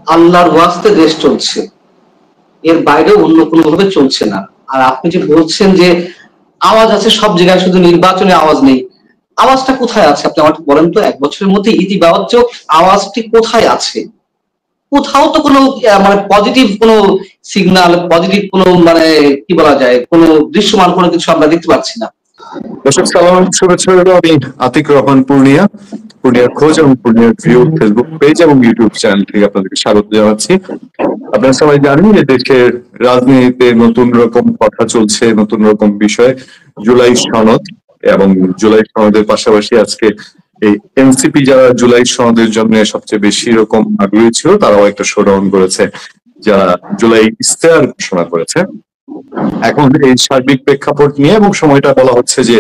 আল্লাহর ওয়াস্তে দেশ চলছে, এর বাইরে অন্য কোনো ভাবে চলছে না। আর আপনি যে বলছেন যে আওয়াজ আছে সব জায়গায়, শুধু নির্বাচনে আওয়াজ নেই, আওয়াজটা কোথায় আছে আপনি আমাকে বলেন তো? 1 বছরের মধ্যে ইতিবাচক আওয়াজটি কোথায় আছে? কোথাও তো কোনো মানে পজিটিভ কোনো সিগন্যাল, পজিটিভ কোনো মানে কি বলা যায়, কোনো দৃশ্যমান কোনো কিছু আমরা দেখতে পাচ্ছি না। দর্শক সালাম, শুভেচ্ছা রইল। আমি আতিক রহমান, পূর্ণিয়ার খোঁজ এবং পূর্ণিয়ার ভিউ ফেসবুক পেজ এবং ইউটিউব চ্যানেল থেকে আপনাদেরকে স্বাগত জানাচ্ছি। আপনারা সবাই জানেন যে দেশের রাজনীতিতে নতুন রকম কথা চলছে, নতুন রকম বিষয়। জুলাই সনদ এবং জুলাই সনদের পাশাপাশি আজকে এই এনসিপি যারা জুলাই সনদের জন্য সবচেয়ে বেশি রকম আগ্রহী ছিল, তারাও একটা শোডাউন করেছে, যারা জুলাই ইশতেহার ঘোষণা করেছে। এখন এই সার্বিক প্রেক্ষাপট নিয়ে এবং সময়টা বলা হচ্ছে যে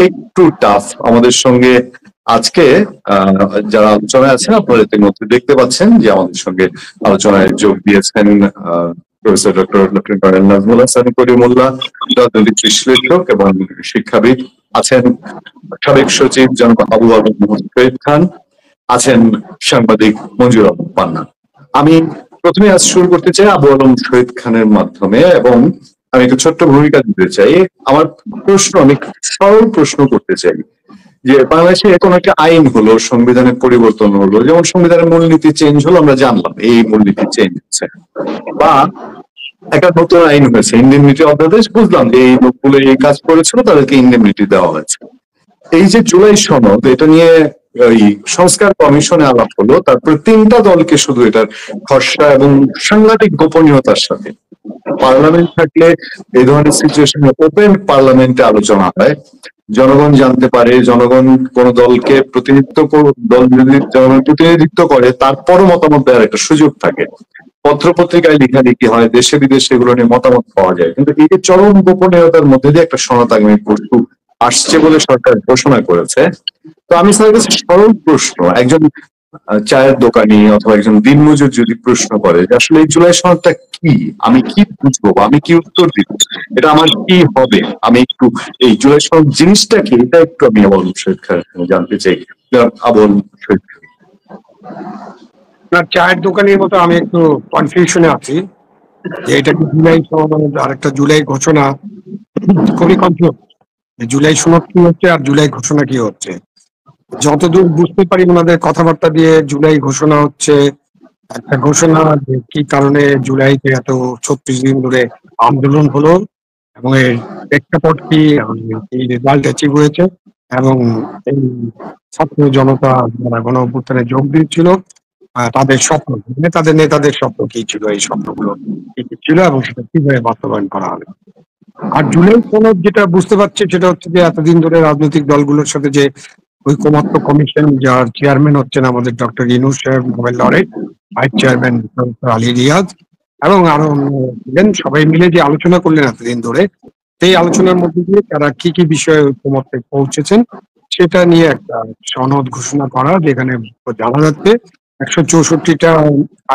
একটু টাফ। আমাদের সঙ্গে আজকে যারা আলোচনায় আছেন, আপনারা ইতিমধ্যে দেখতে পাচ্ছেন যে আমাদের সঙ্গে আলোচনায় যোগ দিয়েছেন professor doctor lieutenant colonel Nazmul Hasan Karimullah, রাজনৈতিক বিশ্লেষক এবং শিক্ষাবিদ। আছেন সাবেক সচিব জনাব আবু আলম শহীদ খান, আছেন সাংবাদিক মঞ্জুর আহমদ পান্না। আমি প্রথমে আজ শুরু করতে চাই আবু আলম শহীদ খানের মাধ্যমে, এবং আমি একটু ছোট্ট ভূমিকা দিতে চাই। আমার প্রশ্ন, আমি সরল প্রশ্ন করতে চাই যে বাংলাদেশে এখন একটা আইন হলো, সংবিধানের পরিবর্তন হলো, যেমন সংবিধানের মূলনীতি চেঞ্জ হলো, আমরা জানলাম এই মূলনীতি চেঞ্জ হচ্ছে, বা একটা নতুন আইন হয়েছে ইন্ডেমনিটি অধ্যাদেশ, বুঝলাম যে এই লোকগুলো এই কাজ করেছিল, তাদেরকে ইন্ডেমনিটি দেওয়া হয়েছে। এই যে জুলাই সনদ, এটা নিয়ে ওই সংস্কার কমিশনে আলাপ হলো, তারপরে 3টা দলকে শুধু এটার খসড়া এবং সাংঘাতিক গোপনীয়তার সাথে, পার্লামেন্ট থাকলে এই ধরনের সিচুয়েশনে ওপেন পার্লামেন্টে আলোচনা হয়, জনগণ জানতে পারে, জনগণ কোন দলকে দল যদি জনগণ প্রতিনিধিত্ব করে তারপরও মতামত দেওয়ার একটা সুযোগ থাকে, পত্র পত্রিকায় লেখালেখি হয়, দেশে বিদেশে এগুলো নিয়ে মতামত পাওয়া যায়। কিন্তু এই যে চরম গোপনীয়তার মধ্যে দিয়ে একটা সনদ আগামী পরশু আসছে বলে সরকার ঘোষণা করেছে, তো আমি স্যারের কাছে সরল প্রশ্ন, একজন চায়ের দোকানি অথবা একজন দিনমজুর যদি প্রশ্ন করে যে আসলে এই জুলাই সনদটা কি, আমি কি বুঝবো বা আমি কি উত্তর দিব, এটা আমার কি হবে, আমি একটু এই জুলাই সনদ জিনিসটা কি, এটা একটু আমি আবুল শহীদ খান জানতে চাই। আবুল শহীদ খান। আপনার চায়ের দোকানের মতো আমি একটু কনফিউশনে আছি যে এটা কি জুলাই সনদ আর একটা জুলাই ঘোষণা, খুবই কনফিউজ। জুলাই সনদ কি হচ্ছে আর জুলাই ঘোষণা কি হচ্ছে। যতদূর বুঝতে পারি ওনাদের কথাবার্তা দিয়ে জুলাই ঘোষণা হচ্ছে একটা ঘোষণা, যে কি কারণে জুলাইতে এত 36 দিন ধরে আন্দোলন হলো এবং এর প্রেক্ষাপট কি, এই রেজাল্ট অ্যাচিভ হয়েছে, এবং এই ছাত্র জনতা যারা গণ অভ্যুত্থানে যোগ দিয়েছিল তাদের স্বপ্ন, তাদের নেতাদের স্বপ্ন কি ছিল, এই স্বপ্নগুলো কি কি ছিল এবং সেটা কিভাবে বাস্তবায়ন করা হবে। আর জুলাই সনদ যেটা বুঝতে পারছি সেটা হচ্ছে যে এতদিন ধরে রাজনৈতিক দলগুলোর সাথে যে ঐকমত্য কমিশন, যার চেয়ারম্যান হচ্ছেন আমাদের ডক্টর ইউনূস সাহেব, Nobel laureate, vice chairman Ali Riaz এবং আরো ছিলেন, সবাই মিলে যে আলোচনা করলেন এতদিন ধরে, সেই আলোচনার মধ্যে দিয়ে তারা কি কি বিষয়ে ঐকমত্যে পৌঁছেছেন সেটা নিয়ে একটা সনদ ঘোষণা করা, যেখানে জানা যাচ্ছে 164টা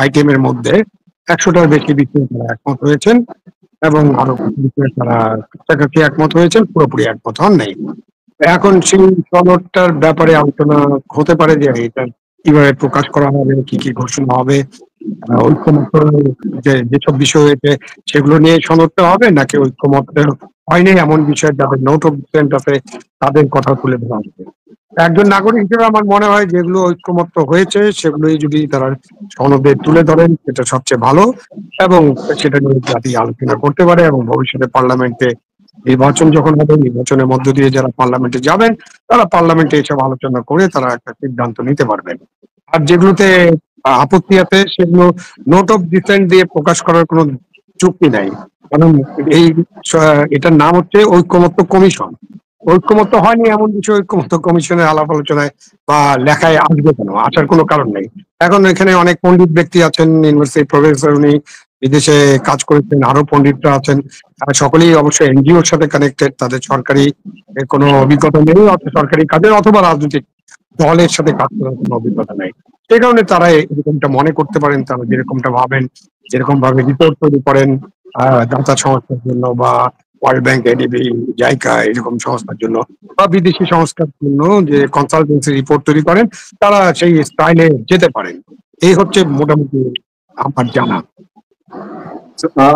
আইটেমের মধ্যে 100টার বেশি বিষয়ে তারা একমত হয়েছেন এবং আরো কিছু বিষয়ে তারা কাছাকাছি একমত হয়েছেন, পুরোপুরি একমত হন নাই। এখন সেই সনদটার ব্যাপারে আলোচনা হতে পারে যে এটা কিভাবে প্রকাশ করা হবে, কি কি ঘোষণা হবে, ঐক্যমত্য যেসব বিষয় হয়েছে সেগুলো নিয়ে সনদটা হবে, নাকি ঐক্যমত্য হয়নি এমন বিষয় যাদের নোট অফ ডিসেন্ট আছে তাদের কথা তুলে ধরা হবে। একজন নাগরিক হিসেবে আমার মনে হয় যেগুলো ঐক্যমত্য হয়েছে সেগুলোই যদি তারা সনদে তুলে ধরেন সেটা সবচেয়ে ভালো, এবং সেটা নিয়ে জাতি আলোচনা করতে পারে এবং ভবিষ্যতে পার্লামেন্টে নির্বাচন যখন হবে, নির্বাচনের মধ্য দিয়ে যারা পার্লামেন্টে যাবেন তারা পার্লামেন্টে এসব আলোচনা করে তারা একটা সিদ্ধান্ত নিতে পারবেন। আর যেগুলোতে আপত্তি আছে সেগুলো নোট অফ ডিসেন্ট দিয়ে প্রকাশ করার কোনো যুক্তি নাই, কারণ এই এটার নাম হচ্ছে ঐক্যমত্য কমিশন। ঐক্যমত্য হয়নি এমন বিষয় ঐক্যমত্য কমিশনের আলাপ আলোচনায় বা লেখায় আসবে কেন, আসার কোনো কারণ নেই। এখন এখানে অনেক পণ্ডিত ব্যক্তি আছেন, ইউনিভার্সিটি প্রফেসর, উনি বিদেশে কাজ করেছেন, আরো পণ্ডিতরা আছেন, সকলেই অবশ্যই এনজিওর সাথে কানেক্টেড, তাদের সরকারি কোনো অভিজ্ঞতা নেই, সরকারি কাজের অথবা রাজনৈতিক দলের সাথে কাজ করার কোনো অভিজ্ঞতা নেই। সেই কারণে তারা এরকমটা মনে করতে পারেন, তারা যেরকমটা ভাবেন, যেরকম ভাবে রিপোর্ট তৈরি করেন দাতা সংস্থার জন্য বা ওয়ার্ল্ড ব্যাংক, এডিবি, জাইকা এরকম সংস্থার জন্য বা বিদেশি সংস্থার জন্য যে কনসালটেন্সি রিপোর্ট তৈরি করেন, তারা সেই স্টাইলে যেতে পারেন। এই হচ্ছে মোটামুটি আমার জানা।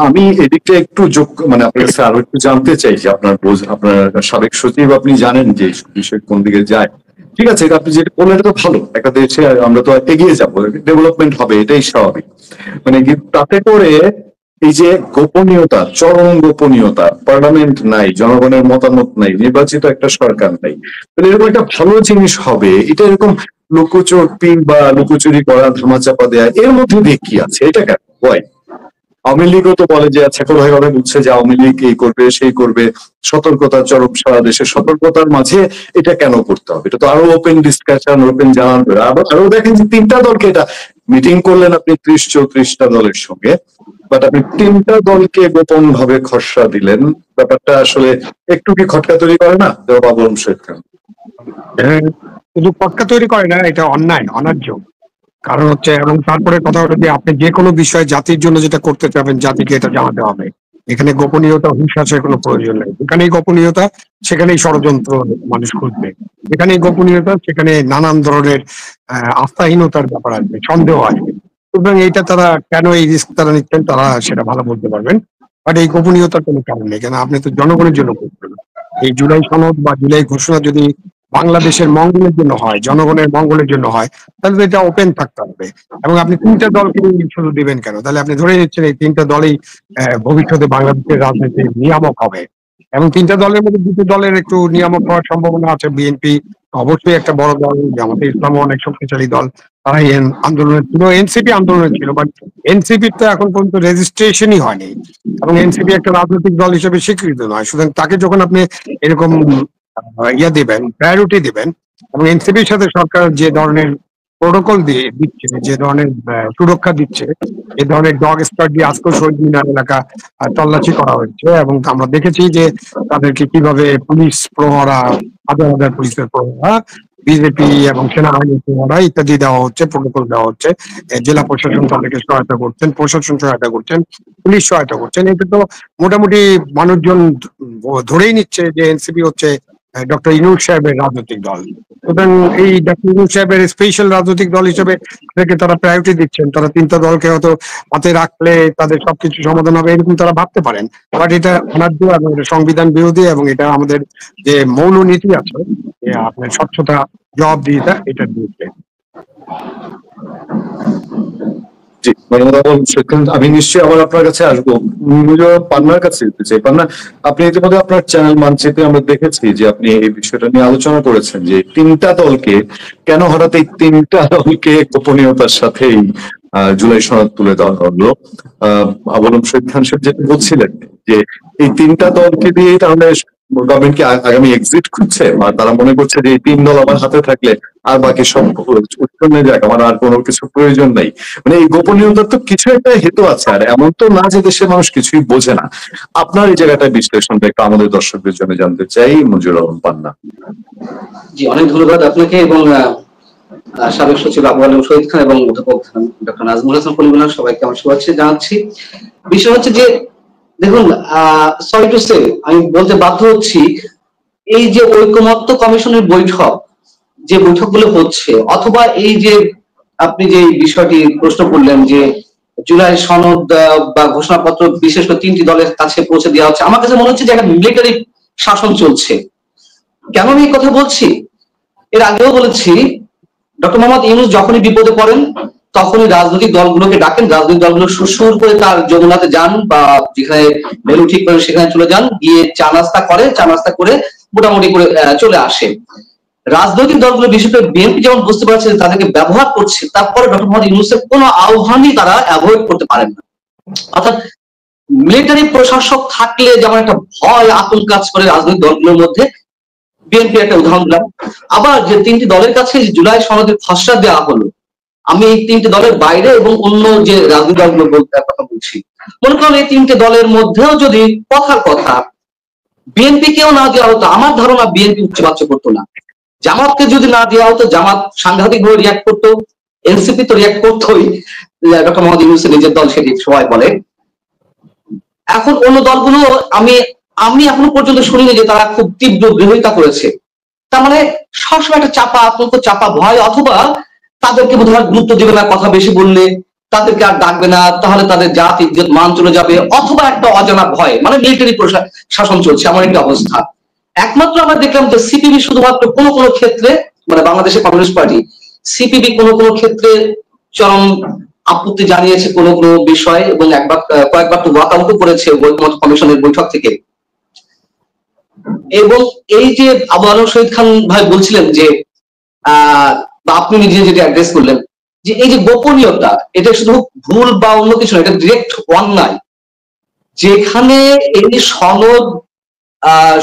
আমি এদিকটা একটু যোগ মানে আপনার কাছে আরো একটু জানতে চাই যে আপনার সাবেক সচিব, আপনি জানেন যে বিষয় কোন দিকে যায়। ঠিক আছে, আপনি যেটা বললেন এটা তো ভালো, একটা দেশে আমরা তো এগিয়ে যাবো, ডেভেলপমেন্ট হবে, এটাই স্বাভাবিক। মানে কি তাতে করে এই যে গোপনীয়তা, চরম গোপনীয়তা, পার্লামেন্ট নাই, জনগণের মতামত নাই, নির্বাচিত একটা সরকার নাই, তাহলে এরকম একটা ভালো জিনিস হবে, এটা এরকম লুকোচুরি বা লুকোচুরি করা, ধামাচাপা দেয়া, এর মধ্যে দিয়ে কি আছে? এটা কেন হয়? আওয়ামী লীগও তো বলে যে আচ্ছা, কোথায় কথা বুঝছে যে আওয়ামী লীগ এই করবে সেই করবে, সতর্কতা চরম, সারা দেশের সতর্কতার মাঝে এটা কেন করতে হবে? এটা তো আরো ওপেন ডিসকাশন, ওপেন জানান। আরো দেখেন যে 3টা দলকে, এটা মিটিং করলেন আপনি 30-34টা দলের সঙ্গে, বাট আপনি 3টা দলকে গোপন ভাবে খসড়া দিলেন। ব্যাপারটা আসলে একটু কি খটকা তৈরি করে না বাবুল শহীদ খান? শুধু পটকা তৈরি করে না, এটা অন্যায়, অন্যায্য। কারণ হচ্ছে, এবং তারপরে কথা হলো যে আপনি যে কোনো বিষয় জাতির জন্য যেটা করতে চাবেন, জাতিকে এটা জানাতে হবে। এখানে গোপনীয়তা, হুঁশাসের কোনো প্রয়োজন নেই। যেখানেই গোপনীয়তা সেখানেই ষড়যন্ত্র মানুষ খুঁজবে। যেখানেই গোপনীয়তা সেখানে নানান ধরনের আস্থাহীনতার ব্যাপার আসবে, সন্দেহ আসবে। সুতরাং এইটা তারা কেন এই রিস্ক তারা নিচ্ছেন, তারা সেটা ভালো বলতে পারবেন। বাট এই গোপনীয়তার কোনো কারণ নেই, কেন আপনি তো জনগণের জন্য করছেন। এই জুলাই সনদ বা জুলাই ঘোষণা যদি বাংলাদেশের মঙ্গলের জন্য হয়, জনগণের মঙ্গলের জন্য হয়, তাহলে তো এটা ওপেন থাকতে হবে। এবং আপনি 3টা দলকে শুধু দিবেন কেন? তাহলে আপনি ধরে নিচ্ছেন এই 3টা দলই ভবিষ্যতে বাংলাদেশের রাজনীতির নিয়ামক হবে। এবং 3টা দলের মধ্যে 2টো দলের একটু নিয়ামক হওয়ার সম্ভাবনা আছে। বিএনপি অবশ্যই একটা বড় দল, জামাতে ইসলাম অনেক শক্তিশালী দল, তারা এই আন্দোলনের ছিল, এনসিপি আন্দোলনের ছিল, বাট এনসিপির তো এখন পর্যন্ত রেজিস্ট্রেশনই হয়নি, এবং এনসিপি একটা রাজনৈতিক দল হিসেবে স্বীকৃত নয়। সুতরাং তাকে যখন আপনি এরকম ইয়া দিবেন, প্রায়োরিটি দিবেন, এবং এনসিপির সাথে সরকার যে ধরনের প্রোটোকল দিয়ে দিচ্ছে, যে ধরনের সুরক্ষা দিচ্ছে, এই ধরনের ডগ স্কোয়াড দিয়ে আজকেও শহীদ মিনার এলাকা তল্লাশি করা হয়েছে, এবং আমরা দেখেছি যে তাদেরকে কিভাবে পুলিশ প্রহরা, হাজার হাজার পুলিশের প্রহরা, বিজেপি এবং সেনাবাহিনীর প্রহরা ইত্যাদি দেওয়া হচ্ছে, প্রোটোকল দেওয়া হচ্ছে। জেলা প্রশাসন তাদেরকে সহায়তা করছেন, প্রশাসন সহায়তা করছেন, পুলিশ সহায়তা করছেন। এটা তো মোটামুটি মানুষজন ধরেই নিচ্ছে যে এনসিপি হচ্ছে ডক্টর ইউনূস সাহেবের রাজনৈতিক দল। সুতরাং এই ডক্টর ইউনূস সাহেবের স্পেশাল রাজনৈতিক দল হিসেবে তাদেরকে তারা প্রায়োরিটি দিচ্ছেন। তারা 3টা দলকে হয়তো হাতে রাখলে তাদের সবকিছু সমাধান হবে, এরকম তারা ভাবতে পারেন। বাট এটা অনার্য এবং এটা সংবিধান বিরোধী, এবং এটা আমাদের যে মৌল নীতি আছে, আপনার স্বচ্ছতা, জবাবদিহিতা, এটা দিয়েছে। জি, আমি নিশ্চয়ই আবার আপনার কাছে আসবো। পান্নার কাছে যেতে চাই। পান্না, আপনি ইতিমধ্যে আপনার চ্যানেল মানচিত্রে আমরা দেখেছি যে আপনি এই বিষয়টা নিয়ে আলোচনা করেছেন যে 3টা দলকে কেন হঠাৎ এই 3টা দলকে গোপনীয়তার সাথেই জুলাই সনদ তুলে দেওয়া হলো। আবুল শহীদ খান সাহেব যেটা বলছিলেন যে এই 3টা দলকে দিয়ে তাহলে গভর্নমেন্ট কি আগামী এক্সিট খুঁজছে, আর তারা মনে করছে যে এই 3 দল আমার হাতে থাকলে আর বাকি সব উচ্ছন্নে যাক, আমার আর কোনো কিছু প্রয়োজন নাই। মানে এই গোপনীয়তার তো কিছু একটা হেতু আছে, আর এমন তো না যে দেশের মানুষ কিছুই বোঝে না। আপনার এই জায়গাটায় বিশ্লেষণটা একটু আমাদের দর্শকদের জন্য জানতে চাই, মঞ্জুর রহমান পান্না। জি, অনেক ধন্যবাদ আপনাকে এবং সাবেক সচিব আবু আলম শহীদ খান এবং অধ্যাপক ডক্টর নাজমুল হাসান কলিমুল্লাহ, সবাইকে আমার শুভেচ্ছা জানাচ্ছি। বিষয় হচ্ছে যে দেখুন, সরি টু সে, আমি বলতে বাধ্য হচ্ছি, এই যে ঐকমত্য কমিশনের বৈঠক, যে বৈঠকগুলো হচ্ছে, অথবা এই যে আপনি যে বিষয়টি প্রশ্ন করলেন যে জুলাই সনদ বা ঘোষণাপত্র বিশেষ করে 3টি দলের কাছে পৌঁছে দেওয়া হচ্ছে, আমার কাছে মনে হচ্ছে যে একটা মিলিটারি শাসন চলছে। কেন আমি এই কথা বলছি? এর আগেও বলেছি, ডক্টর মোহাম্মদ ইউনূস যখনই বিপদে পড়েন তখনই রাজনৈতিক দলগুলোকে ডাকেন, রাজনৈতিক দলগুলো সুর করে তার যমুনাতে যান বা যেখানে মেনু ঠিক করেন সেখানে চলে যান, গিয়ে চা নাস্তা করে মোটামুটি করে চলে আসে। রাজনৈতিক দলগুলো, বিশেষ করে বিএনপি যেমন বুঝতে পারছে তাদেরকে ব্যবহার করছে, তারপরে ডক্টর মোহাম্মদ ইউনূসের কোনো আহ্বানই তারা অ্যাভয়েড করতে পারেন না। অর্থাৎ মিলিটারি প্রশাসক থাকলে যেমন একটা ভয় আতঙ্ক কাজ করে রাজনৈতিক দলগুলোর মধ্যে, বিএনপি একটা উদাহরণ দিলাম। আবার যে 3টি দলের কাছে জুলাই সনদের খসড়া দেওয়া হলো, আমি এই 3টি দলের বাইরে এবং অন্য যে রাজনৈতিক দলগুলো কথা বলছি, মনে করেন এই 3টে দলের মধ্যেও যদি কথার কথা বিএনপি কেও না দেওয়া হতো, আমার ধারণা বিএনপি উচ্চবাচ্য করতো না। জামাতকে যদি না দেওয়া হতো, জামাত সাংঘাতিক ভাবে রিয়াক্ট করতো, এনসিপি তো রিয়াক্ট করতোই, ডক্টর মোহাম্মদ ইউনূসের নিজের দল, সেটি সবাই বলে। এখন অন্য দলগুলো আমি এখনো পর্যন্ত শুনিনি যে তারা খুব তীব্র বিরোধিতা করেছে। তার মানে সবসময় একটা চাপা আতঙ্ক, চাপা ভয়, অথবা তাদেরকে বোধহয় গুরুত্ব দেবে না কথা বেশি বললে, তাদেরকে আর ডাকবে না, তাহলে তাদের জাতি ইজ্জত মান চলে যাবে, অথবা একটা অজানা ভয়, মানে মিলিটারি শাসন চলছে এমন একটা অবস্থা। একমাত্র আমরা দেখলাম যে সিপিবি শুধুমাত্র কোন কোন ক্ষেত্রে, মানে বাংলাদেশের কমিউনিস্ট পার্টি সিপিবি কোন কোন ক্ষেত্রে চরম আপত্তি জানিয়েছে কোন কোন বিষয়, এবং কয়েকবার তো ওয়াক আউটও করেছে ঐকমত্য কমিশনের বৈঠক থেকে। এবং এই যে আবু আলম শহীদ খান ভাই বলছিলেন যে বা আপনি নিজে যেটা অ্যাড্রেস করলেন, যে এই যে গোপনীয়তা, এটা শুধু ভুল বা অন্য কিছু না, এটা ডিরেক্ট অন্যায়। যেখানে এই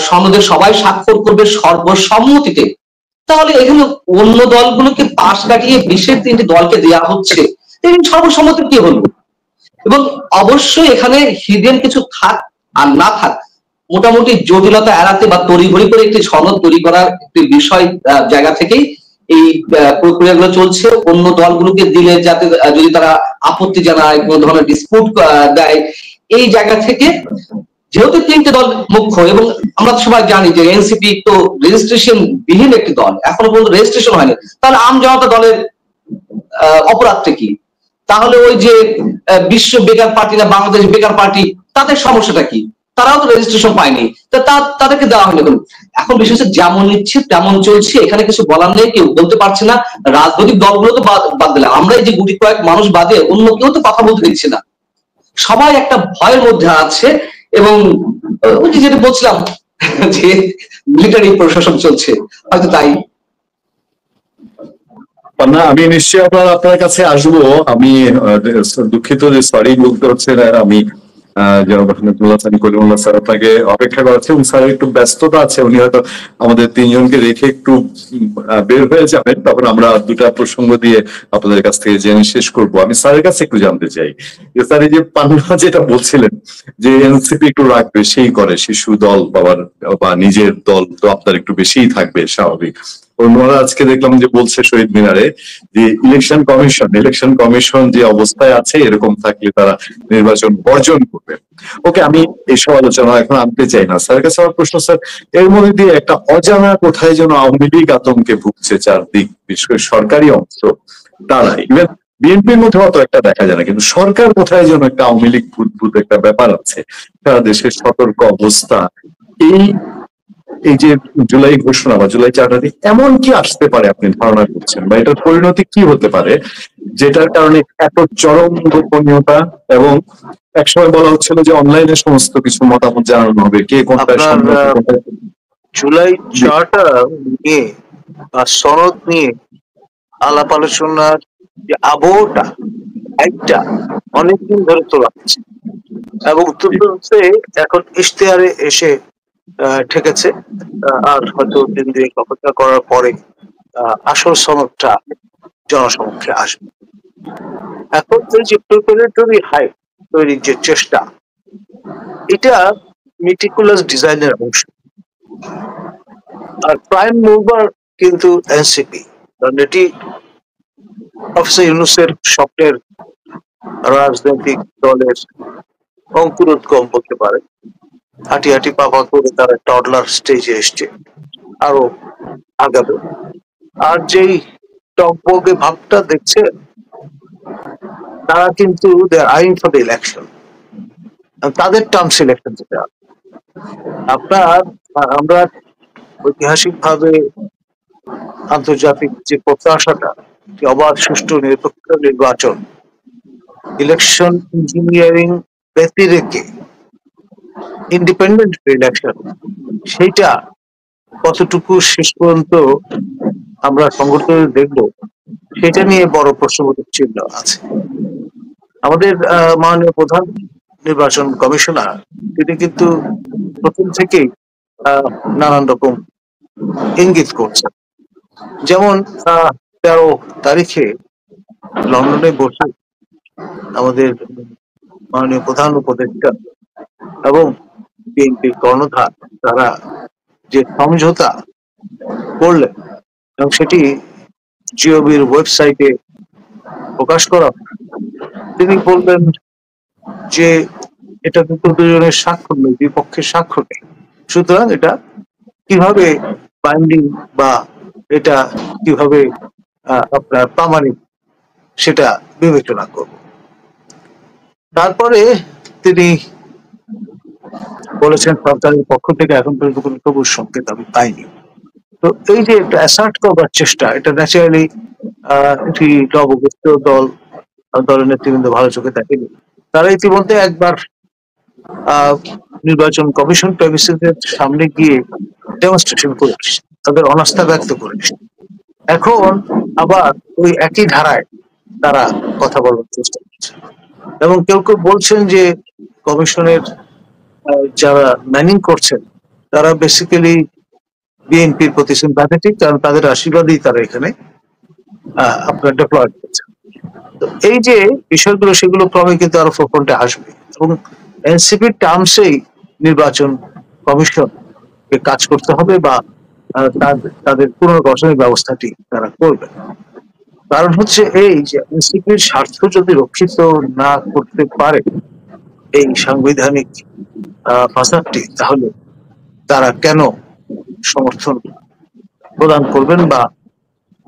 সনদের সবাই স্বাক্ষর করবে সর্বসম্মতিতে, তাহলে এখানে অন্য দলগুলোকে পাশ কাটিয়ে বিশেষ 3টি দলকে দেওয়া হচ্ছে, সর্বসম্মতি কি হলো? এবং অবশ্যই এখানে হিডেন কিছু থাক আর না থাক, মোটামুটি জটিলতা এড়াতে বা তড়িঘড়ি করে একটি সনদ তৈরি করার একটি বিষয় জায়গা থেকেই এই প্রক্রিয়াগুলো চলছে। অন্য দলগুলোকে দিলে যাতে যদি তারা আপত্তি জানায়, কোন ধরনের ডিসপিউট দেয়, এই জায়গা থেকে যেহেতু 3টে দল মুখ্য, এবং আমরা সবাই জানি যে এনসিপি তো রেজিস্ট্রেশন বিহীন একটি দল, এখনো পর্যন্ত রেজিস্ট্রেশন হয়নি, তাহলে আম জনতা দলের অপরাধটা কি? তাহলে ওই যে বিশ্ব বেকার পার্টি না বাংলাদেশ বেকার পার্টি, তাদের সমস্যাটা কি? তারাও তো রেজিস্ট্রেশন পায়নি, তাদেরকে দেওয়া হলো কেন? এখন বিশেষ যেমন ইচ্ছে তেমন চলছে, এখানে কিছু বলার নেই, কেউ বলতে পারছে না। রাজনৈতিক দলগুলো তো বাদ দিলাম, আমরা এই যে গুটি কয়েক মানুষ বাদে অন্য কেউ তো কথা বলতে দিচ্ছে না, সবাই একটা ভয়ের মধ্যে আছে। এবং ওই যে যেটা বলছিলাম যে মিলিটারি প্রশাসন চলছে, হয়তো তাই। না, আমি নিশ্চয়ই আপনার কাছে আসবো। আমি দুঃখিত যে সরি বলতে হচ্ছে না, আমি জনাব আহমেদুল্লাহ সানি কলিমুল্লাহ স্যার আপনাকে অপেক্ষা করাচ্ছে, এবং স্যারের একটু ব্যস্ততা আছে, উনি হয়তো আমাদের 3জনকে রেখে একটু বের হয়ে যাবেন, তখন আমরা 2টা প্রসঙ্গ দিয়ে আপনাদের কাছ থেকে জেনে শেষ করব। আমি স্যারের কাছে একটু জানতে চাই যে স্যার, এই যে পান্না যেটা বলছিলেন যে এনসিপি একটু রাগ বেশিই করে, শিশু দল বা নিজের দল তো আপনার একটু বেশিই থাকবে, স্বাভাবিক। অন্যরা আজকে দেখলাম যে বলছে শহীদ মিনারে যে ইলেকশন কমিশন যে অবস্থায় আছে, এরকম থাকলে তারা নির্বাচন বর্জন করবে। ওকে, আমি এইসব আলোচনা এখন আনতে চাই না। স্যারের কাছে আমার প্রশ্ন, স্যার, এর মধ্যে দিয়ে একটা অজানা কোথায় যেন আওয়ামী লীগ আতঙ্কে ভুগছে চারদিক, বিশেষ করে সরকারি অংশ, তারা ইভেন বিএনপির মধ্যে অত একটা দেখা যায় না, কিন্তু সরকার কোথায় যেন একটা আওয়ামী লীগ ভূত একটা ব্যাপার আছে। সারা দেশের সতর্ক অবস্থা, এই যে জুলাই ঘোষণা বা জুলাই চার্টারে এমন কি আসতে পারে আপনি ধারণা করছেন, বা এটার পরিণতি কি হতে পারে, যেটার কারণে এত চরম গোপনীয়তা? এবং একসময় বলা হচ্ছিল যে অনলাইনে সমস্ত কিছু মতামত জানানো হবে, কে কোনটা জুলাই চার্টার নিয়ে বা সনদ নিয়ে আলাপ আলোচনার যে আবহটা একটা অনেকদিন ধরে তোলা হচ্ছে, এবং উত্তরপ্রদেশে এখন ইশতেহারে এসে ঠেকেছে। আর হয়তো 3 দিন অপেক্ষা করার পরে আসল সনদটা জনসমক্ষে আসবে। এখন যে প্রিপারেটরি হাইপ তৈরির যে চেষ্টা, এটা মেটিকুলাস ডিজাইনের অংশ। আর প্রাইম মুভার কিন্তু এনসিপি, কারণ এটি প্রফেসর ইউনূসের স্বপ্নের রাজনৈতিক দলের অঙ্কুরোদ্গম বলতে পারে। হাঁটি হাঁটি পাপা করে তারা টডলার স্টেজে এসছে, আরো আগাবে। আর যেই টকবগে ভাবটা দেখছে, তারা কিন্তু আইন ফর দ্য ইলেকশন, তাদের টার্ম সিলেকশন যেটা আমরা ঐতিহাসিক ভাবে আন্তর্জাতিক যে প্রত্যাশাটা, অবাধ সুষ্ঠু নিরপেক্ষ নির্বাচন, ইলেকশন ইঞ্জিনিয়ারিং ব্যতিরেকে ইন্ডিপেন্ডেন্ট ইলেকশন, সেইটা কতটুকু শেষ পর্যন্ত আমরা সংগঠন দেখবো, সেটা নিয়ে বড় প্রশ্নবোধক চিহ্ন আছে। আমাদের মাননীয় প্রধান নির্বাচন কমিশনার, তিনি কিন্তু প্রথম থেকেই নানান রকম ইঙ্গিত করছেন। যেমন 13 তারিখে লন্ডনে বসে আমাদের মাননীয় প্রধান উপদেষ্টা এবং বিএনপির কর্ণধার তারা যে সমঝোতা করলেন, এবং সেটি জিওবির ওয়েবসাইটে প্রকাশ করা, তিনি বললেন যে এটা কিন্তু দুজনের স্বাক্ষর নেই, বিপক্ষের স্বাক্ষর নেই, সুতরাং এটা কিভাবে বাইন্ডিং বা এটা কিভাবে আপনার প্রামাণিক, সেটা বিবেচনা করব। তারপরে তিনি বলেছেন সরকারের পক্ষ থেকে এখন পর্যন্ত কোনো সবুজ সংকেত আমি পাইনি। তো এই যে একটা অ্যাসার্ট করবার চেষ্টা, এটা ন্যাচারালি একটি নবগঠিত দল, দলের নেতৃবৃন্দ ভালো চোখে দেখেনি। তারা ইতিমধ্যে একবার নির্বাচন কমিশন প্রেমিসেসের সামনে গিয়ে ডেমনস্ট্রেশন করেছে, তাদের অনাস্থা ব্যক্ত করেছে। এখন আবার ওই একই ধারায় তারা কথা বলার চেষ্টা করছে, এবং কেউ কেউ বলছেন যে কমিশনের যারা ম্যানিং করছেন তারা বেসিক্যালি বিএনপির প্রতি সিম্প্যাথেটিক, কারণ তাদের আশীর্বাদেই তারা এখানে আপনার ডেপ্লয়েড করছে। তো এই যে বিষয়গুলো, সেগুলো ক্রমে কিন্তু আরো ফোরফ্রন্টে আসবে, এবং এনসিপির টার্মসেই নির্বাচন কমিশনকে কাজ করতে হবে, বা তাদের পুনর্গঠনের ব্যবস্থাটি তারা করবে। কারণ হচ্ছে এই যে এনসিপির স্বার্থ যদি রক্ষিত না করতে পারে এই সাংবিধানিক ভাষাটি, তাহলে তারা কেন সমর্থন প্রদান করবেন বা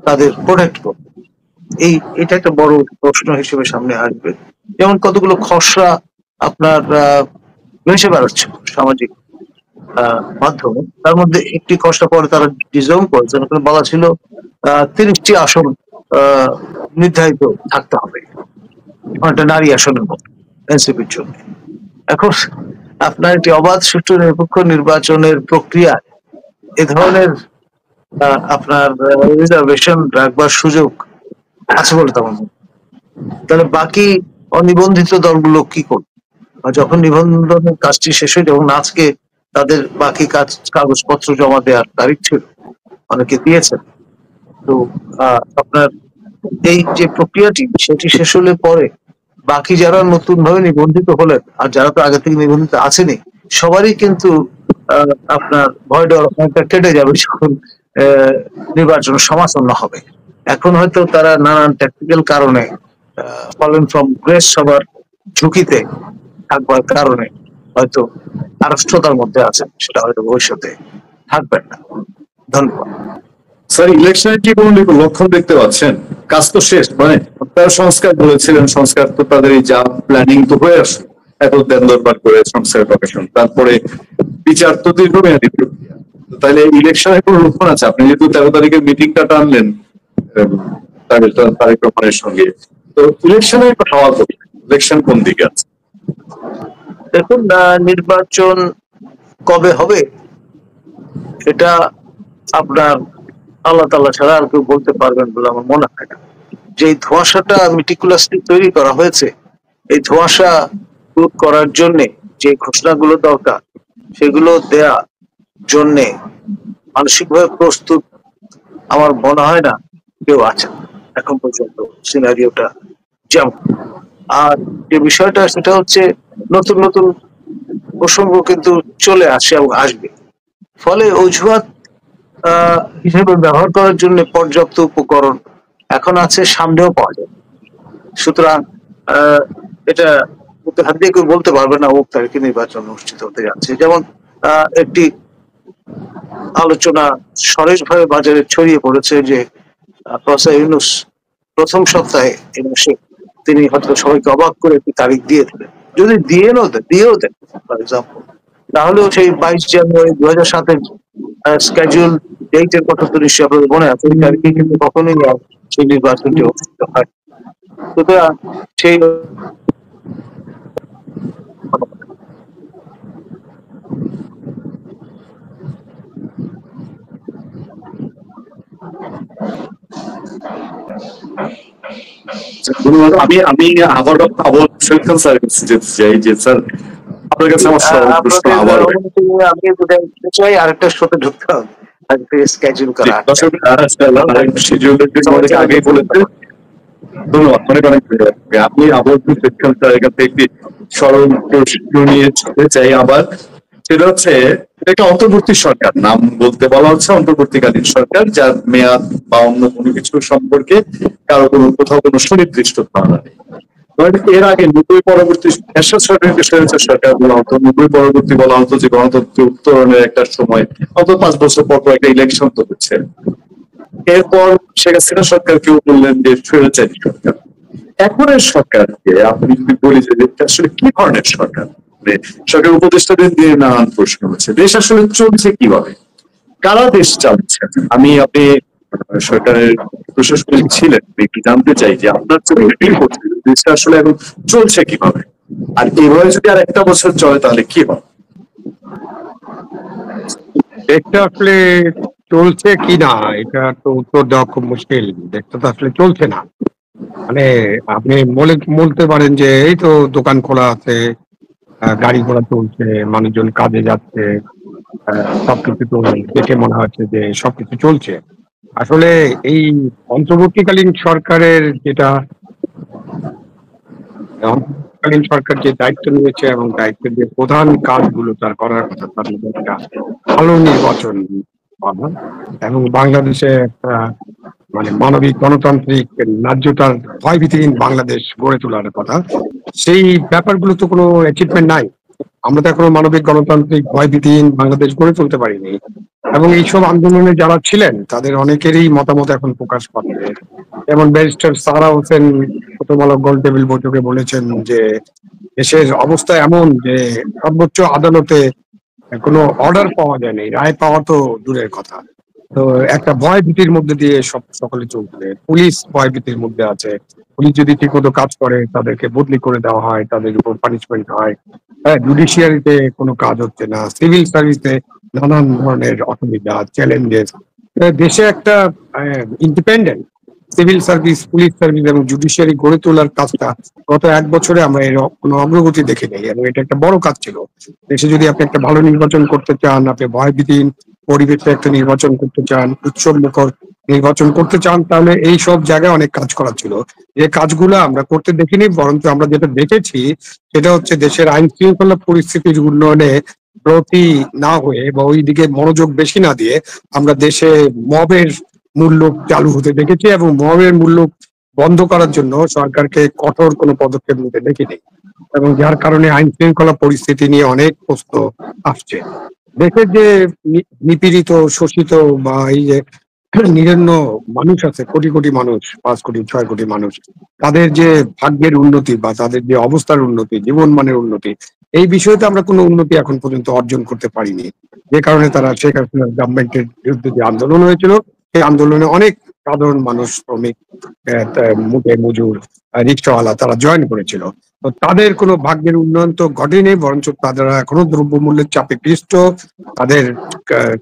তাদের প্রোটেক্ট করবেন? এটা একটা বড় প্রশ্ন হিসেবে সামনে আসবে। যেমন কতগুলো খসড়া আপনার ভেসে বেড়াচ্ছে সামাজিক মাধ্যমে, তার মধ্যে একটি খসড়া পরে তারা ডিজাইন করেছেন, ওখানে বলা ছিল 30টি আসন নির্ধারিত থাকতে হবে, একটা নারী আসনের মতো এনসিপির জন্য। এখন আপনার একটি অবাধ, সুষ্ঠু, নিরপেক্ষ নির্বাচনের প্রক্রিয়া এ ধরনের আপনার রিজার্ভেশন রাখবার সুযোগ আছে বলে তেমন। তাহলে বাকি অনিবন্ধিত দলগুলো কি করবে? যখন নিবন্ধনের কাজটি শেষ হয়ে, যখন আজকে তাদের বাকি কাগজপত্র জমা দেওয়ার তারিখ ছিল, অনেকে দিয়েছেন, তো আপনার এই যে প্রক্রিয়াটি সেটি শেষ হলে পরে বাকি যারা নতুন ভাবে নিবন্ধিত হলেন আর যারা তো আগে থেকে নিবন্ধিত আছেনি, সবারই কিন্তু আপনার ভয় ডর অনেকটা কেটে যাবে যখন নির্বাচন সমাসন্ন হবে। এখন হয়তো তারা নানান ট্যাকটিক্যাল কারণে ফলেন ফ্রম গ্রেস সবার ঝুঁকিতে থাকবার কারণে হয়তো আড়ষ্টতার মধ্যে আছেন, সেটা হয়তো ভবিষ্যতে থাকবেন না। ধন্যবাদ। স্যার, ইলেকশনের কি কোনো লক্ষণ দেখতে পাচ্ছেন? কাজ তো শেষ, মানে তারা সংস্কার বলেছিলেন, সংস্কার তো তাদের এই যা প্ল্যানিং তো হয়ে আসে, এত দেন দরবার করে সংস্কার কমিশন, তারপরে বিচার তো দীর্ঘমেয়াদী প্রক্রিয়া। তাহলে ইলেকশনের কোনো লক্ষণ আছে? আপনি যেহেতু 13 তারিখের মিটিংটা টানলেন তারেক রহমানের সঙ্গে, তো ইলেকশনের হাওয়া কবি, ইলেকশন কোন দিকে আছে? দেখুন, নির্বাচন কবে হবে এটা আপনার আল্লাহ তাআলা ছাড়া আর কেউ বলতে পারবেন বলে আমার মনে হয় না। যে ধোঁয়াশাটা মিটিকুলাসলি তৈরি করা হয়েছে, এই ধোঁয়াশা দূর করার জন্য যে ঘোষণাগুলো দরকার সেগুলো দেয়া জন্যে মানসিকভাবে প্রস্তুত আমার মনে হয় না কেউ আছে এখন পর্যন্ত সিনারিওটা যেমন। আর যে বিষয়টা সেটা হচ্ছে নতুন নতুন প্রসঙ্গ কিন্তু চলে আসে এবং আসবে, ফলে অজুহাত হিসেবে ব্যবহার করার জন্য পর্যাপ্ত উপকরণ এখন আছে, সামনেও পাওয়া যাবে। সুতরাং এটা হাত দিয়ে কেউ বলতে পারবে না ও তারিখে নির্বাচন অনুষ্ঠিত হতে যাচ্ছে। যেমন একটি আলোচনা সরেশভাবে বাজারে ছড়িয়ে পড়েছে যে প্রফেসর ইউনূস প্রথম সপ্তাহে এই মাসে তিনি হয়তো সবাইকে অবাক করে একটি তারিখ দিয়ে দিলেন। যদি দিয়েও দেন ফর এক্সাম্পল, তাহলেও সেই 22 জানুয়ারি 2007-এর স্কেডিউল ডেটের কথা তো নিশ্চয়ই আপনাদের মনে আছে, ওই তারিখে কিন্তু কখনোই সেই নির্বাচনটি অনুষ্ঠিত হয়। সুতরাং সেই আমি আমি আবারও শহীদ খান স্যার যেতে চাই যে স্যার আপনার কাছে আমার প্রশ্ন আবার আমি চাই আরেকটা শোতে ঢুকতে হবে, স্কেডিউল করা আগেই বলেছে। ধন্যবাদ, অনেক অনেক ধন্যবাদ। আপনি আবার শহীদ খান স্যারের কাছে একটি সরল প্রশ্ন নিয়ে যেতে চাই আবার, সেটা হচ্ছে এটা একটা অন্তর্বর্তী সরকার, নাম বলতে বলা হচ্ছে অন্তর্বর্তীকালীন সরকার, যার মেয়াদ বা অন্য কোনো কিছু সম্পর্কে কারো কোথাও কোনো সুনির্দিষ্ট ধারণা নেই। এর আগে 90 পরবর্তী এরশাদ সরকারকে স্বৈরাচার সরকার বলা হতো, 90 পরবর্তী বলা হতো যে গণতন্ত্র উত্তরণের একটা সময়, অত 5 বছর পর একটা ইলেকশন তো হচ্ছে। এরপর শেখ হাসিনা সরকার কেউ বললেন যে স্বৈরাচারী সরকার। এখনের সরকারকে আপনি যদি বলি যে এটা আসলে কি ধরনের সরকার, মানে সরকার উপদেষ্টাদের দিয়ে নানান প্রশ্ন হচ্ছে, দেশ আসলে চলছে কিভাবে, কারা দেশ চালাচ্ছে? আপনি সরকারের প্রশাসনে ছিলেন, একটু জানতে চাই যে আপনার চোখে কি হচ্ছে, দেশটা আসলে এখন চলছে কিভাবে, আর এইভাবে যদি আর একটা বছর চলে তাহলে কি হবে? দেশটা আসলে চলছে কি না এটা তো উত্তর দেওয়া খুব মুশকিল। দেশটা তো আসলে চলছে না। মানে আপনি বলতে পারেন যে এই তো দোকান খোলা আছে, গাড়ি ঘোড়া চলছে, মানুষজন কাজে যাচ্ছে, সবকিছু তো দেখে মনে হচ্ছে যে সবকিছু চলছে। আসলে এই অন্তর্বর্তীকালীন সরকারের যেটা অন্তর্বর্তীকালীন সরকার যে দায়িত্ব নিয়েছে এবং দায়িত্বের যে প্রধান কাজগুলো তার করার কথা, তার মধ্যে একটা ভালো নির্বাচন করা এবং বাংলাদেশে একটা মানে মানবিক গণতান্ত্রিক ন্যায্যতার ভয়ভীতিহীন বাংলাদেশ গড়ে তোলার কথা। সেই ব্যাপারগুলো তো কোনো অ্যাচিভমেন্ট নাই। আমরা তো এখনো মানবিক গণতান্ত্রিক ভয়ভীতিহীন বাংলাদেশ গড়ে তুলতে পারিনি। এবং এইসব আন্দোলনে যারা ছিলেন তাদের অনেকেরই মতামত এখন প্রকাশ পাচ্ছে। যেমন ব্যারিস্টার সারা হোসেন প্রথম আলো গোল টেবিল বৈঠকে বলেছেন যে দেশের অবস্থা এমন যে সর্বোচ্চ আদালতে কোনো অর্ডার পাওয়া যায়নি, রায় পাওয়া তো দূরের কথা। তো একটা ভয় ভীতির মধ্যে দিয়ে সকলে চলছে। পুলিশ ভয় ভীতির মধ্যে আছে। পুলিশ যদি ঠিক মতো কাজ করে তাদেরকে বদলি করে দেওয়া হয়, তাদের উপর পানিশমেন্ট হয়। হ্যাঁ, জুডিশিয়ারিতে কোনো কাজ হচ্ছে না, সিভিল সার্ভিসে নানান ধরনের অসুবিধা, চ্যালেঞ্জেস। দেশে একটা independent civil service, police service এবং জুডিশিয়ারি গড়ে তোলার কাজটা গত 1 বছরে আমরা এর কোনো অগ্রগতি দেখি নাই এবং এটা একটা বড় কাজ ছিল। দেশে যদি আপনি একটা ভালো নির্বাচন করতে চান, আপনি ভয়ভীতিহীন পরিবেশে একটা নির্বাচন করতে চান, উৎসব মুখর নির্বাচন করতে চান, তাহলে এই সব জায়গায় অনেক কাজ করার ছিল। যে কাজগুলো আমরা করতে দেখিনি, বরঞ্চ আমরা যেটা দেখেছি সেটা হচ্ছে দেশের আইন শৃঙ্খলা পরিস্থিতির উন্নয়নে ব্রতী না হয়ে বা ওই দিকে মনোযোগ বেশি না দিয়ে আমরা দেশে মবের মূল্য চালু হতে দেখেছি এবং মবের মূল্য বন্ধ করার জন্য সরকারকে কঠোর কোনো পদক্ষেপ নিতে দেখিনি এবং যার কারণে আইন শৃঙ্খলা পরিস্থিতি নিয়ে অনেক প্রশ্ন আসছে। দেশের যে নিপীড়িত, শোষিত বা এই যে নিরন্ন মানুষ আছে, কোটি কোটি মানুষ, 5 কোটি 6 কোটি মানুষ, তাদের যে ভাগ্যের উন্নতি বা তাদের যে অবস্থার উন্নতি, জীবন মানের উন্নতি, এই বিষয়তে আমরা কোনো উন্নতি এখন পর্যন্ত অর্জন করতে পারিনি। যে কারণে তারা শেখ হাসিনার গভর্নমেন্টের বিরুদ্ধে যে আন্দোলন হয়েছিল, সেই আন্দোলনে অনেক সাধারণ মানুষ, শ্রমিক, মুখে মজুর, রিক্সাওয়ালা তারা জয়েন করেছিল। তো তাদের কোনো ভাগ্যের উন্নয়ন তো ঘটেনি, বরঞ্চ তারা এখনো দ্রব্যমূল্যের চাপে পিষ্ট। তাদের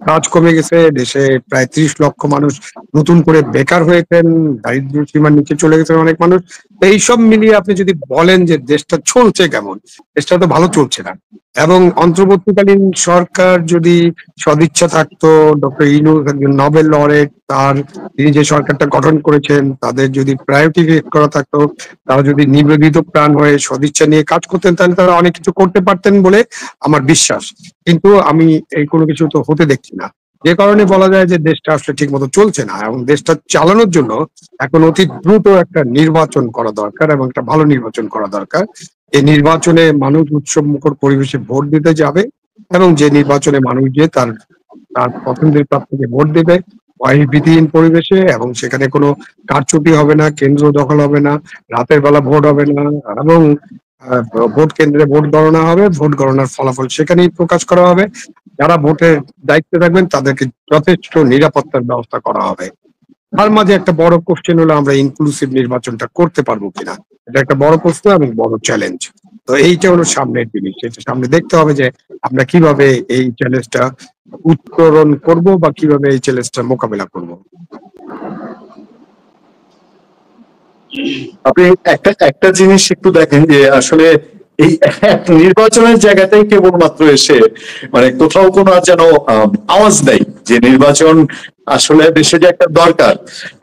কাজ কমে গেছে। দেশে প্রায় 30 লক্ষ মানুষ নতুন করে বেকার হয়েছেন, দারিদ্র্য সীমার নিচে চলে গেছেন অনেক মানুষ। এইসব মিলিয়ে আপনি যদি বলেন যে দেশটা চলছে কেমন, দেশটা তো ভালো চলছে না। এবং অন্তর্বর্তীকালীন সরকার যদি সদিচ্ছা থাকতো, ডক্টর ইউনূস একজন নোবেল লরেট, তিনি যে সরকারটা গঠন করেছেন তাদের যদি প্রায়োরিটি করা থাকতো, তারা যদি নিবেদিত প্রাণ হয়ে সদিচ্ছা নিয়ে কাজ করতেন, তাহলে তারা অনেক কিছু করতে পারতেন বলে আমার বিশ্বাস। কিন্তু আমি এই কোনো কিছু তো হতে দেখছি না, যে কারণে বলা যায় যে দেশটা আসলে ঠিক মতো চলছে না এবং দেশটা চালানোর জন্য এখন অতি দ্রুত একটা নির্বাচন করা দরকার এবং একটা ভালো নির্বাচন করা দরকার। এই নির্বাচনে মানুষ উৎসব মুখর পরিবেশে ভোট দিতে যাবে এবং যে নির্বাচনে মানুষ যে তার তার পছন্দের প্রার্থীকে ভোট দেবে ভয়ভীতিহীন পরিবেশে, এবং সেখানে কোনো কারচুপি হবে না, কেন্দ্র দখল হবে না, রাতের বেলা ভোট হবে না এবং ভোট কেন্দ্রে ভোট গণনা হবে, ভোট গণনার ফলাফল সেখানেই প্রকাশ করা হবে। যারা ভোটের দায়িত্বে থাকবেন তাদেরকে যথেষ্ট নিরাপত্তার ব্যবস্থা করা হবে। তার মাঝে একটা বড় কোশ্চেন হলো আমরা ইনক্লুসিভ নির্বাচনটা করতে পারবো কিনা, এটা একটা বড় প্রশ্ন এবং বড় চ্যালেঞ্জ। তো এইটা হলো সামনের জিনিস, সেটা সামনে দেখতে হবে যে আমরা কিভাবে এই চ্যালেঞ্জটা উত্তরণ করব বা কিভাবে এই চ্যালেঞ্জটা মোকাবেলা করব। আপনি একটা একটা জিনিস একটু দেখেন যে আসলে এই নির্বাচনের জায়গাতেই কেবলমাত্র এসে মানে কোথাও কোনো যেন আওয়াজ নেই যে নির্বাচন আসলে দেশে যে একটা দরকার,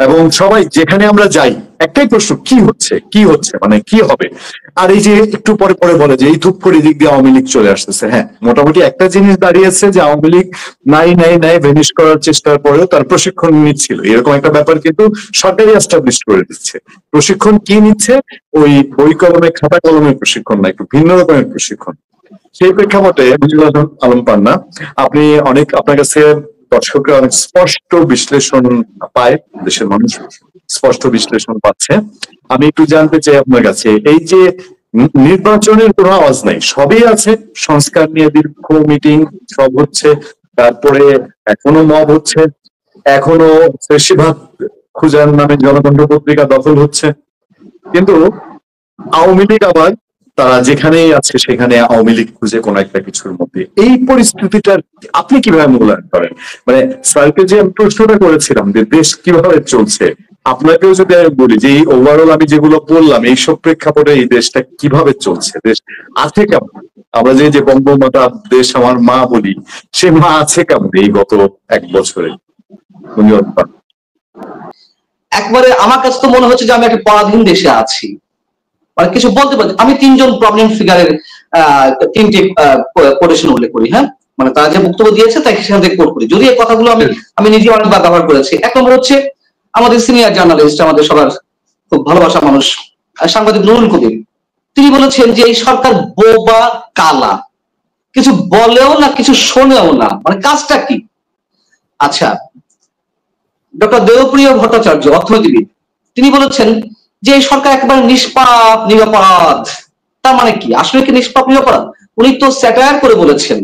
এবং সবাই যেখানে আমরা যাই একটাই প্রশ্ন, কি হচ্ছে মানে কি হবে। আর এই যে একটু পরে পরে বলে যে এই ধূপগুড়ি দিক দিয়ে আওয়ামী লীগ চলে আসতেছে, হ্যাঁ মোটামুটি একটা জিনিস দাঁড়িয়েছে যে আওয়ামী লীগ নাই ভেনিশ করার চেষ্টার পরেও তার প্রশিক্ষণ নিচ্ছিল, এরকম একটা ব্যাপার কিন্তু সরকারি এস্টাবলিশ করে দিচ্ছে। প্রশিক্ষণ কি নিচ্ছে? ওই বই কলমে খাতা কলমের প্রশিক্ষণ না, একটু ভিন্ন রকমের প্রশিক্ষণ। সেই প্রেক্ষাপটে মুজিবুল আলম পান্না, আপনি আপনার কাছে দর্শকরা অনেক স্পষ্ট বিশ্লেষণ পায়, দেশের মানুষ স্পষ্ট বিশ্লেষণ পাচ্ছে। আমি একটু জানতে চাই আপনার কাছে, এই যে নির্বাচনের কোনো আওয়াজ নাই, সবই আছে, সংস্কার নিয়ে দীর্ঘ মিটিং সব হচ্ছে, তারপরে এখনো মব হচ্ছে, এখনো ফেসিবাদ খুঁজার নামে জনকণ্ঠ পত্রিকা দখল হচ্ছে, কিন্তু আওয়ামী লীগ আবার তারা যেখানেই আছে সেখানে আওয়ামী লীগ খুঁজে কোন একটা কিছুর মধ্যে। এই পরিস্থিতিটার আপনি কিভাবে মূল্যায়ন করেন? মানে স্যারকে যে আমি প্রশ্নটা করেছিলাম যে দেশ কিভাবে চলছে, আপনাকেও যদি আমি বলি যে এই ওভারঅল আমি যেগুলো বললাম এইসব প্রেক্ষাপটে এই দেশটা কিভাবে চলছে, দেশ আছে কেমন? আমরা যে বঙ্গমাতা দেশ আমার মা বলি, সে মা আছে কেমন এই গত 1 বছরে? একবারে আমার কাছে তো মনে হচ্ছে যে আমি একটা পরাধীন দেশে আছি, মানে কিছু বলতে পারছি। আমি 3 জন প্রবলেম ফিগারের 3টি কোটেশন উল্লেখ করি, হ্যাঁ, মানে তারা যে বক্তব্য দিয়েছে তাই সেখান থেকে কোট করি, যদি এই কথাগুলো আমি নিজে অনেকবার ব্যবহার করেছি। 1 নম্বর হচ্ছে আমাদের সিনিয়র জার্নালিস্ট, আমাদের সবার খুব ভালোবাসা মানুষ, সাংবাদিক নুরুল কবির, তিনি বলেছেন যে এই সরকার বোবা কালা, কিছু বলেও না কিছু শোনেও না, মানে কাজটা কি? আচ্ছা, ডক্টর দেবপ্রিয় ভট্টাচার্য অর্থনীতিবিদ, তিনি বলেছেন যে এই সরকার একেবারে নিষ্পাপ নিরপরাধ। তার মানে কি? আসলে কি নিষ্পাপ নিরপরাধ? উনি তো স্যাটায়ার করে বলেছেন,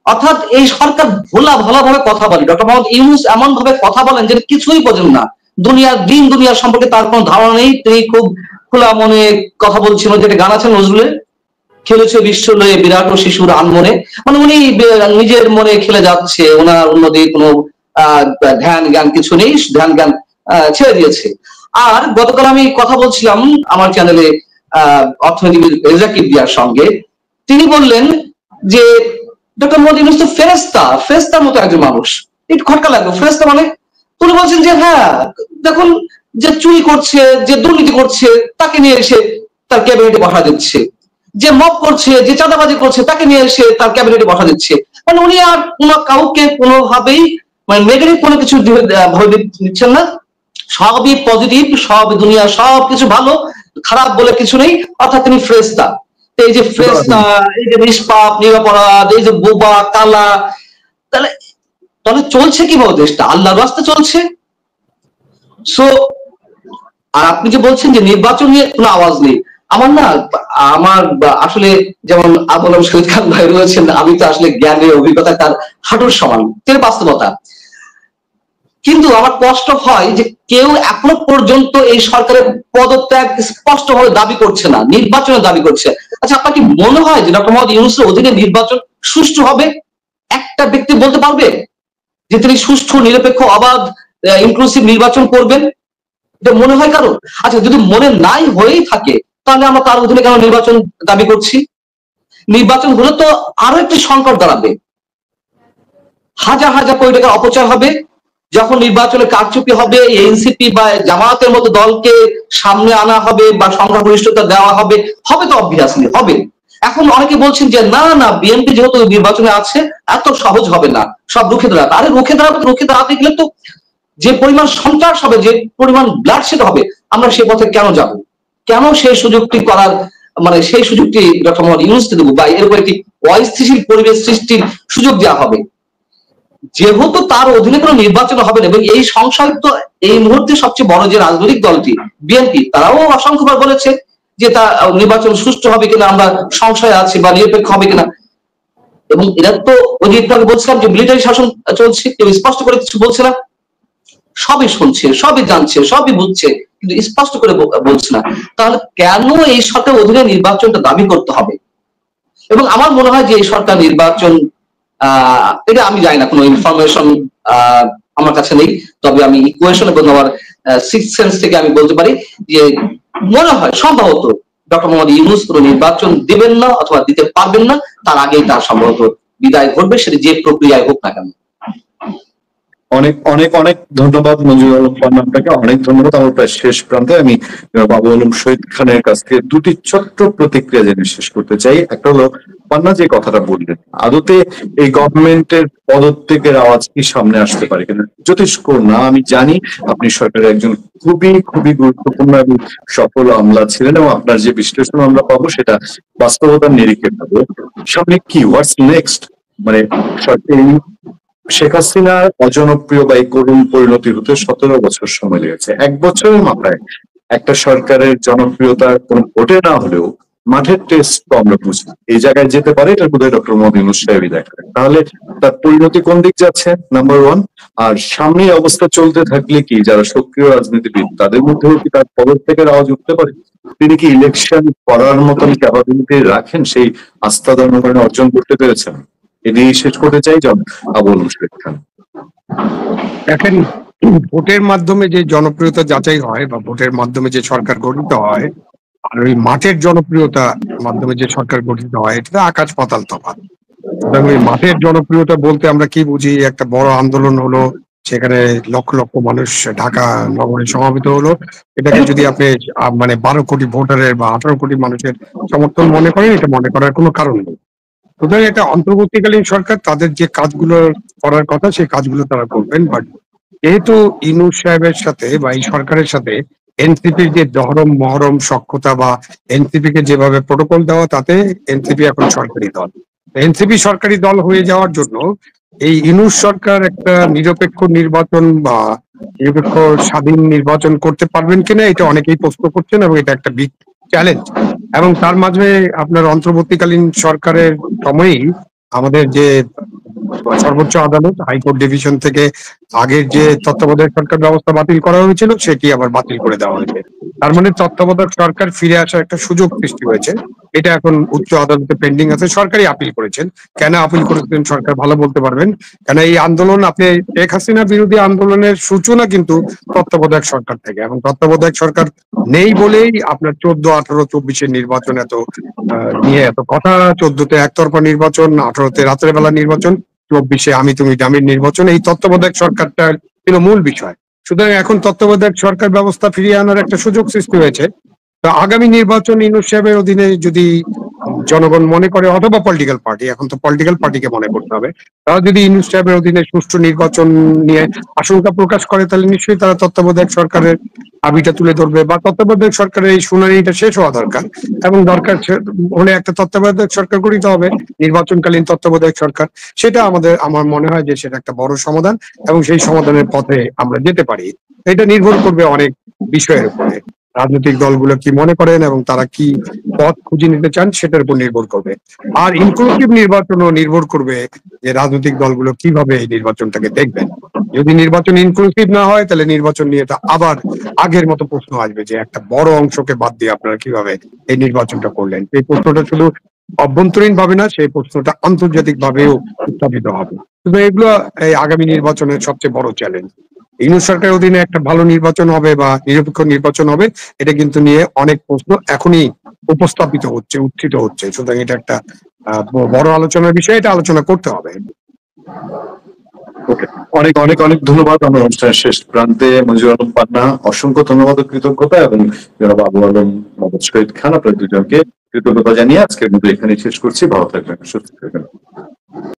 অর্থাৎ এই সরকার ভোলা ভালোভাবে কথা বলে। ডক্টর মোহাম্মদ ইউনূস এমন ভাবে কথা বলেন যে কিছুই বোঝেন না, দুনিয়ার দিন দুনিয়ার সম্পর্কে তার কোনো ধারণা নেই। তিনি খুব খোলা মনে কথা বলছিলেন, যেটা গান আছে নজরুলের, খেলেছে বিশ্ব লয়ে বিরাট ও শিশুর আনমনে, মানে উনি নিজের মনে খেলে যাচ্ছে, ওনার অন্যদিকে কোনো ধ্যান জ্ঞান কিছু নেই, ধ্যান জ্ঞান ছেড়ে দিয়েছে। আর গতকাল আমি কথা বলছিলাম আমার চ্যানেলে অর্থনীতিবিদ রেজা কিবরিয়ার সঙ্গে, তিনি বললেন যে ডক্টর মোহাম্মদ ইউনূস তো ফেরেশতার মতো একজন মানুষ। একটু খটকা লাগলো, ফেরেশতা মানে? উনি বলছেন যে হ্যাঁ দেখুন, যে চুরি করছে, যে দুর্নীতি করছে তাকে নিয়ে এসে তার ক্যাবিনেটে বসা দিচ্ছে, যে মব করছে, যে চাঁদাবাজি করছে তাকে নিয়ে এসে তার ক্যাবিনেটে বসা দিচ্ছে। মানে উনি আর কোনো কাউকে কোনোভাবেই মানে নেগেটিভ কোনো কিছু ভাবে নিচ্ছেন না, সবই পজিটিভ, সব দুনিয়া সব কিছু ভালো, খারাপ বলে কিছু নেই, অর্থাৎ তিনি ফেরেশতা। এই যে ফেরেশতা, এই যে নিষ্পাপ নিরপরাধ, এই যে বোবা কালা, তাহলে তাহলে চলছে কিভাবে দেশটা? আল্লাহর রাস্তা চলছে। সো আর আপনি যে বলছেন যে নির্বাচন নিয়ে কোনো আওয়াজ নেই, আমার আসলে যেমন আবুল আলম শহীদ খান ভাই রয়েছেন, আমি তো আসলে জ্ঞানের অভিজ্ঞতা তার হাঁটুর সমান, এর বাস্তবতা। কিন্তু আমার কষ্ট হয় যে কেউ এখনো পর্যন্ত এই সরকারের পদত্যাগ স্পষ্টভাবে দাবি করছে না, নির্বাচনের দাবি করছে। আচ্ছা, আপনার কি মনে হয় যে ডক্টর মোহাম্মদ ইউনূসের অধীনে নির্বাচন সুষ্ঠু হবে? একটা ব্যক্তি বলতে পারবে যে তিনি সুষ্ঠু নিরপেক্ষ অবাধ ইনক্লুসিভ নির্বাচন করবেন? এটা মনে হয় কারো? আচ্ছা, যদি মনে নাই হয়েই থাকে তাহলে আমরা তার অধীনে কেন নির্বাচন দাবি করছি? নির্বাচন হলে তো আরো একটি সংকট দাঁড়াবে, হাজার হাজার কোটি টাকার অপচয় হবে। যখন নির্বাচনে কারচুপি হবে, এনসিপি বা জামায়াতের মতো দলকে সামনে আনা হবে বা সংখ্যাগরিষ্ঠতা দেওয়া হবে, হবে তো অবভিয়াসলি হবে। এখন অনেকে বলছেন যে না না, বিএনপি যেহেতু নির্বাচনে আছে এত সহজ হবে না, সব রুখে দাঁড়াবে। আরে রুখে দাঁড়াতে গেলে তো যে পরিমাণ সন্ত্রাস হবে, যে পরিমাণ ব্লাডশেড হবে, আমরা সে পথে কেন যাব? কেন সেই সুযোগটি করার, মানে সেই সুযোগটি ডক্টর মোহাম্মদ ইউনূসকে দেবো বা এরকম একটি অস্থিতিশীল পরিবেশ সৃষ্টির সুযোগ দেওয়া হবে? যেহেতু তার অধীনে কোনো নির্বাচন হবে না, এবং এই সংশয় তো এই মুহূর্তে সবচেয়ে বড় যে রাজনৈতিক দলটি বিএনপি, তারাও অসংখ্যবার বলেছে যে তা নির্বাচন সুষ্ঠু হবে কিনা আমরা সংশয় আছি, বা নিরপেক্ষ হবে কিনা। এবং এরা তো ওই যে একটু আগে বলছিলাম যে মিলিটারি শাসন চলছে, কেউ স্পষ্ট করে কিছু বলছে না, সবই শুনছে, সবই জানছে, সবই বুঝছে, কিন্তু স্পষ্ট করে বলছে না। তাহলে কেন এই সরকার অধীনে নির্বাচনটা দাবি করতে হবে? এবং আমার মনে হয় যে এই সরকার নির্বাচন, এটা আমি জানি না, কোনো ইনফরমেশন আমার কাছে নেই, তবে আমি ইকুয়েশন এবং আমার সিক্স সেন্স থেকে আমি বলতে পারি যে মনে হয় সম্ভবত ডক্টর মোহাম্মদ ইউনূস কোনো নির্বাচন দেবেন না অথবা দিতে পারবেন না, তার আগেই তার সম্ভবত বিদায় ঘটবে, সেটা যে প্রক্রিয়ায় হোক না কেন। অনেক অনেক অনেক ধন্যবাদ মঞ্জুর আলম পান্না, আপনাকে অনেক ধন্যবাদ। আমার প্রায় শেষ প্রান্তে আমি আবু আলম শহীদ খানের কাছ থেকে দুটি ছোট্ট প্রতিক্রিয়া জেনে শেষ করতে চাই। একটা হলো, পান্না যে কথাটা বললেন, আদতে এই গভর্নমেন্টের পদত্যাগের আওয়াজ কি সামনে আসতে পারে কিনা যথেষ্ট না, আমি জানি আপনি সরকারের একজন খুবই খুবই গুরুত্বপূর্ণ এবং সফল আমলা ছিলেন, এবং আপনার যে বিশ্লেষণ আমরা পাবো সেটা বাস্তবতার নিরিখে পাবো। সামনে কি, হোয়াটস নেক্সট? মানে শেখ হাসিনার অজনপ্রিয় বা এই করুণ পরিণতি হতে 17 বছর সময় লেগেছে। 1 বছরের মাথায় একটা সরকারের জনপ্রিয়তা কোন ভোটে না হলেও মাঠের টেস্ট তো আমরা বুঝি, এই জায়গায় যেতে পারে এটা বোধহয় ডক্টর মোহাম্মদ ইউনূস সাহেবই দেখায়। তাহলে তার পরিণতি কোন দিক যাচ্ছে, নাম্বার ওয়ান। আর সামনে এই অবস্থা চলতে থাকলে কি যারা সক্রিয় রাজনীতিবিদ তাদের মধ্যেও কি তার পদত্যাগের আওয়াজ উঠতে পারে? তিনি কি ইলেকশন করার মতন ক্যাপাবিলিটি রাখেন, সেই আস্থা জনগণে অর্জন করতে পেরেছেন? এটি শেষ করতে চাই আবুল মুশফিক খান। দেখেন, ভোটের মাধ্যমে যে জনপ্রিয়তা যাচাই হয় বা ভোটের মাধ্যমে যে সরকার গঠিত হয় আর ওই মাঠের জনপ্রিয়তা মাধ্যমে যে সরকার গঠিত হয়, এটা আকাশ পাতাল তফাৎ। সুতরাং ওই মাঠের জনপ্রিয়তা বলতে আমরা কি বুঝি? একটা বড় আন্দোলন হলো, সেখানে লক্ষ লক্ষ মানুষ ঢাকা নগরে সমবেত হলো, এটাকে যদি আপনি মানে 12 কোটি ভোটারের বা 18 কোটি মানুষের সমর্থন মনে করেন, এটা মনে করার কোনো কারণ নেই। সুতরাং এটা অন্তর্বর্তীকালীন সরকার তাদের যে কাজগুলো করার কথা সেই কাজগুলো তারা করবেন। বাট যেহেতু ইউনূস সাহেবের সাথে বা এই সরকারের সাথে এনসিপির যে দহরম মহরম সখ্যতা বা এনসিপি কে যেভাবে প্রোটোকল দেওয়া, তাতে এনসিপি এখন সরকারি দল। এনসিপি সরকারি দল হয়ে যাওয়ার জন্য এই ইউনূস সরকার একটা নিরপেক্ষ নির্বাচন বা নিরপেক্ষ স্বাধীন নির্বাচন করতে পারবেন কিনা, এটা অনেকেই প্রশ্ন করছেন এবং এটা একটা বিগ চ্যালেঞ্জ। এবং তার মাঝে আপনার অন্তর্বর্তীকালীন সরকারের সময়ই আমাদের যে সর্বোচ্চ আদালত হাইকোর্ট ডিভিশন থেকে আগের যে তত্ত্বাবধায়ক সরকার ব্যবস্থা বাতিল করা হয়েছিল সেটি আবার বাতিল করে দেওয়া হয়েছে। তার মানে তত্ত্বাবধায়ক সরকার ফিরে আসার একটা সুযোগ সৃষ্টি হয়েছে। এটা এখন উচ্চ আদালতে পেন্ডিং আছে। সরকারই আপিল করেছেন। কেন আপিল করেছেন সরকার ভালো বলতে পারবেন। কেন এই আন্দোলন, আপনি শেখ হাসিনা বিরোধী আন্দোলনের সূচনা কিন্তু তত্ত্বাবধায়ক সরকার থেকে, এবং তত্ত্বাবধায়ক সরকার নেই বলেই আপনার 14, 18, 24-এর নির্বাচন এত নিয়ে এত কথা। 14-তে একতরফা নির্বাচন, 18-তে রাতের বেলা নির্বাচন, 24-এ আমি তুমি দামির নির্বাচন। এই তত্ত্বাবধায়ক সরকারটা ছিল মূল বিষয়। সুতরাং এখন তত্ত্বাবধায়ক সরকার ব্যবস্থা ফিরিয়ে আনার একটা সুযোগ সৃষ্টি হয়েছে। তো আগামী নির্বাচন ইউনূস সাহেবের অধীনে যদি জনগণ মনে করে, অথবা পলিটিক্যাল পার্টি, এখন তো পলিটিক্যাল পার্টিকে মনে করতে হবে, তারা যদি ইউনূস সাহেবের অধীনে সুষ্ঠু নির্বাচন নিয়ে আশঙ্কা প্রকাশ করে, তাহলে নিশ্চয়ই তারা তত্ত্বাবধায়ক সরকারের দাবিটা তুলে ধরবে, বা তত্ত্বাবধায়ক সরকারের এই শুনানিটা শেষ হওয়া দরকার। এবং দরকার হলে একটা তত্ত্বাবধায়ক সরকার গঠিত হবে, নির্বাচনকালীন তত্ত্বাবধায়ক সরকার। সেটা আমার মনে হয় যে সেটা একটা বড় সমাধান, এবং সেই সমাধানের পথে আমরা যেতে পারি। এটা নির্ভর করবে অনেক বিষয়ের উপরে। রাজনৈতিক দলগুলো কি মনে করেন এবং তারা কি পথ খুঁজে নিতে চান সেটার উপর নির্ভর করবে। আর ইনক্লুসিভ নির্বাচনও নির্ভর করবে যে রাজনৈতিক দলগুলো কিভাবে এই নির্বাচনটাকে দেখবেন। যদি নির্বাচন ইনক্লুসিভ না হয়, তাহলে নির্বাচন নিয়ে তো আবার আগের মতো প্রশ্ন আসবে যে একটা বড় অংশকে বাদ দিয়ে আপনারা কিভাবে এই নির্বাচনটা করলেন। এই প্রশ্নটা শুধু অভ্যন্তরীণ ভাবে না, সেই প্রশ্নটা আন্তর্জাতিক ভাবেও উত্থাপিত হবে। কিন্তু এগুলো এই আগামী নির্বাচনের সবচেয়ে বড় চ্যালেঞ্জ। ইউনূস সরকারের অধীনে একটা ভালো নির্বাচন হবে বা নিরপেক্ষ নির্বাচন হবে, এটা কিন্তু নিয়ে অনেক প্রশ্ন এখনই উপস্থাপিত হচ্ছে, উত্থিত হচ্ছে। সুতরাং এটা একটা বড় আলোচনার বিষয়, এটা আলোচনা করতে হবে। ওকে, অনেক অনেক অনেক ধন্যবাদ। আমরা অনুষ্ঠানের শেষ প্রান্তে মঞ্জুর আলম পান্না, অসংখ্য ধন্যবাদ ও কৃতজ্ঞতা, এবং জনাব আবু আলম মোহাম্মদ শহীদ খান, আপনার দুজনকে কৃতজ্ঞতা জানিয়ে আজকের মতো এখানে শেষ করছি। ভালো থাকবেন, সুস্থ থাকবেন।